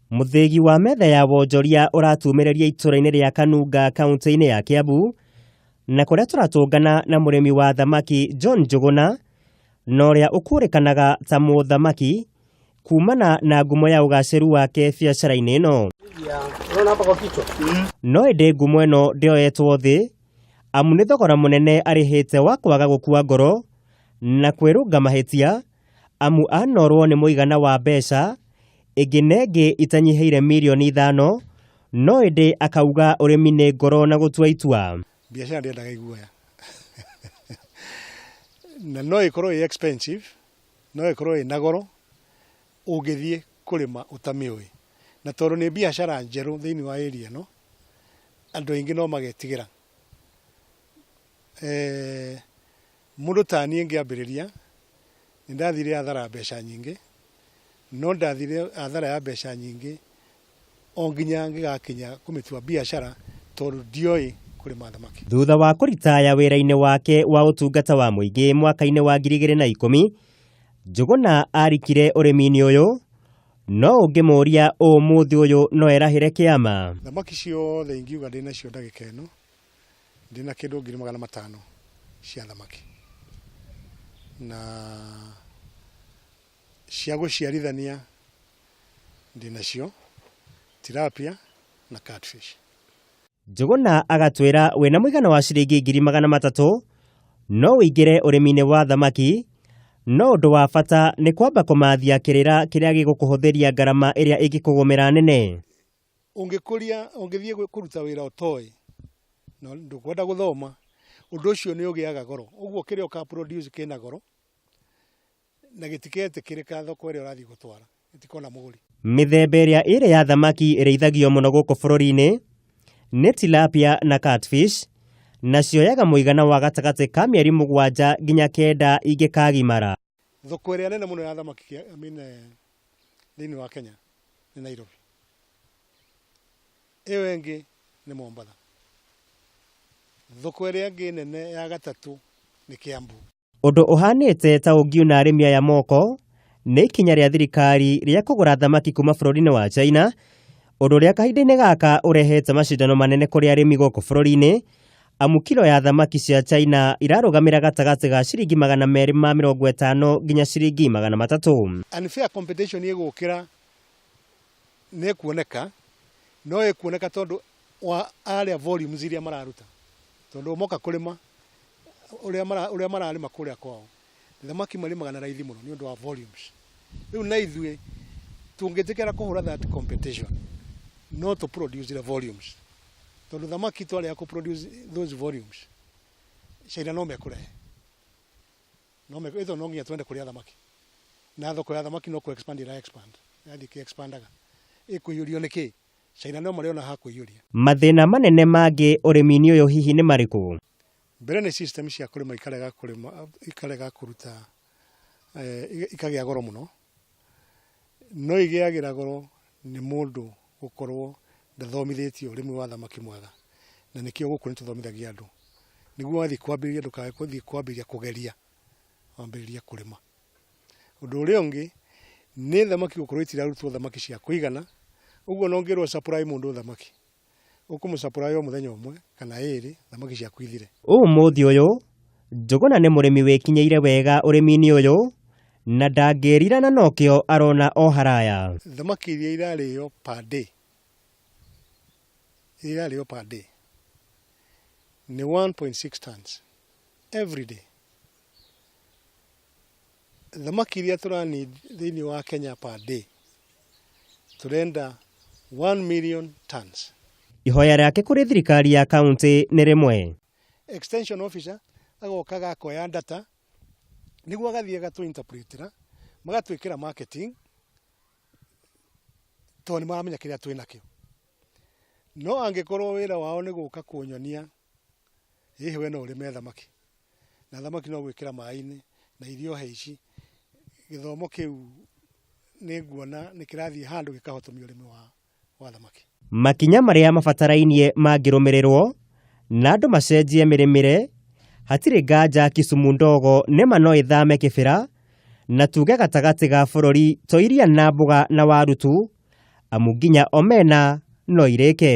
Muthegi wa metha ya wonjoria uratumereria itũra-inĩ rĩa Kanunga kaunti-inĩ ya Kiambu na kuria turatũngana na mũrĩmi wa thamaki John Njuguna na ũrĩa ũkũrĩkanaga ta mũthamaki kumana na ngumo ya ũgaciru wake biacara-inĩ ĩno. No ĩndĩ ngumo ĩno ndĩoyetwo thĩ amu nĩ thogora mũnene arĩhĩte wa kwaga gũkua ngoro na kwĩrũnga mahĩtia amu anorwo nĩ mũigana wa mbeca ĩngĩ na ĩngĩ itanyiheire mirioni 5, no ĩndĩ akauga ũrĩmi nĩ ngoro na gũtua itua. Biacara ndĩendaga iguoya na no ĩkorwo ĩ expensive, no ĩkorwo ĩ na goro ũngĩthiĩ kũrĩma ũtamĩũĩ, na tondũ nĩ biacara njerũ thĩinĩ wa area no andũ aingĩ no magetigĩra. Mũndũ ta niĩ ngĩambĩrĩria nĩ ndathire athara mbeca nyingĩ, no ndathire athara ya mbeca nyingĩ o nginya ngĩgakinya kũmĩtua biacara tondũ ndioĩ kũrĩma thamaki. Thutha wa kũritaya wĩra-inĩ wake wa ũtungata wa mũingĩ mwaka-inĩ wa 2010, Njuguna arikire ũrĩmi-inĩ ũyũ, no ũngĩmũria ũmũthĩ ũyũ no erahĩre kĩama. Thamaki ciothe ingiuga ndĩnacio ndagĩka ĩno ndĩna kĩndũ 500 cia thamaki, na cia gũciarithania ndĩnacio tilapia na catfish. Njuguna agatwĩra wĩna mũigana wa ciringi 300 no ũingĩre ũrĩmi-inĩ wa thamaki, no ũndũ wa bata nĩ kwamba kũmathia kĩrĩra kĩrĩa gĩgũkũhũthĩria ngarama ĩrĩa ĩngĩkũgũmĩra nene. Ũngĩthiĩ kũruta wĩra ũtoĩ no ndũkwenda gũthoma, ũndũ ũcio nĩ ũgĩaga goro, ũguo kĩrĩa ũka produce kĩna goro na gĩtiketĩkĩrĩka thoko ĩrĩa ũrathiĩ gũtwara, gĩtikona mũgũri. Mĩthemba ĩrĩa ĩrĩ ya thamaki ĩrĩithagio mũno gũkũ bũrũri-inĩ nĩ tilapia na catfish, na cioyaga mũigana wa gatagati ka mĩeri 7 nginya 9 ingĩkagimara. Thoko ĩrĩa nene mũno ya thamaki thĩinĩ wa Kenya nĩ Nairobi, ĩyo ĩngĩ nĩ Mombasa, thoko ĩrĩa ĩngĩ nene ya gatatũ nĩ Kiambu. Ũndũ ũhanĩte ta ũngiuna arĩmi aya moko nĩ ikinya rĩa thirikari rĩa kũgũra thamaki kuma bũrũri-inĩ wa China, ũndũ ũrĩa kahinda-inĩ gaka ũrehete macindano manene kũrĩ arĩmi gũkũ bũrũri-inĩ, amu kilo ya thamaki cia China irarũgamĩra gatagati ga ciringi 250 nginya ciringi 300. Unfair competition ĩgũkĩra nĩ kuoneka, no ĩkuoneka tondũ wa arĩa volumes iria mararuta, tondũ moka kũrĩma ũrĩa mararĩma kũrĩa kwao thamaki marĩmaga na raithi mũno nĩ ũndũ wa volumes. Rĩu na ithuĩ tũngĩtĩkĩra kũhũra that competition no to produce the volumes, tondũ thamaki twarĩa kũ produce those volumes China no mekũrehe, ĩtho no nginya twende kũrĩa thamaki, na thoko ya thamaki no kũ expand ĩra expand, yathi kĩ expandaga ĩkũiyũrio nĩkĩ, China no marĩona ha kũiyũria. Mathĩna manene mangĩ ũrĩmi-inĩ ũyũ hihi nĩ marĩkũ? Mbere nĩ system cia kũrĩma ikarega kũruta, ikagĩa goro mũno, no igĩagĩra goro nĩ mũndũ gũkorwo ndathomithĩtio ũrĩmi wa thamaki mwega, na nĩkĩo gũkũ nĩ tũthomithagia andũ nĩguo wathiĩ kwambĩrĩria ndũkae gũthiĩ kwambĩrĩria kũgeria, wambĩrĩria kũrĩma. Ũndũ ũrĩa ũngĩ nĩ thamaki gũkorwo itirarutwo thamaki cia kũigana, ũguo no ngĩrwo supply mũndũ thamaki ũkũmũsupply o mũthenya ũmwe kana 2 thamaki cia kuithire. Ũmũthĩ ũyũ Njuguna nĩ mũrĩmi wĩkinyĩire wega ũrĩmi-inĩ ũyũ na ndangĩrirana nokĩo arona o haraya. Thamaki iria irarĩo per day nĩ 1.6 tons every day. Thamaki iria tũrani thĩinĩ wa Kenya per day tũrenda 1 million tons. Ihoya rĩake kũrĩ thirikari ya kaunti nĩ rĩmwe. Extension officer agoka gakoya data nĩguo agathiĩ gatũ-interpretera magatwĩkĩra marketing tondũ nĩ maramenya kĩrĩa twĩnakĩo. No angĩkorwo wĩra wao nĩ gũka kũnyonia hihi we no ũrĩme thamaki, na thamaki no gwĩkĩra maĩ-inĩ na irio heici, gĩthomo kĩu nĩ nguona nĩ kĩrathiĩ handũ gĩkahotomia ũrĩmi wa thamaki. Makinya marĩa mabatarainie mangĩrũmĩrĩrwo na andũ macenjie mĩrĩmĩre, hatirĩ nganja Kisumu ndogo nĩma no ĩthame kĩbĩra na tuge gatagati ga bũrũri to iria na mboga na waru tu, amu nginya omena no irĩke.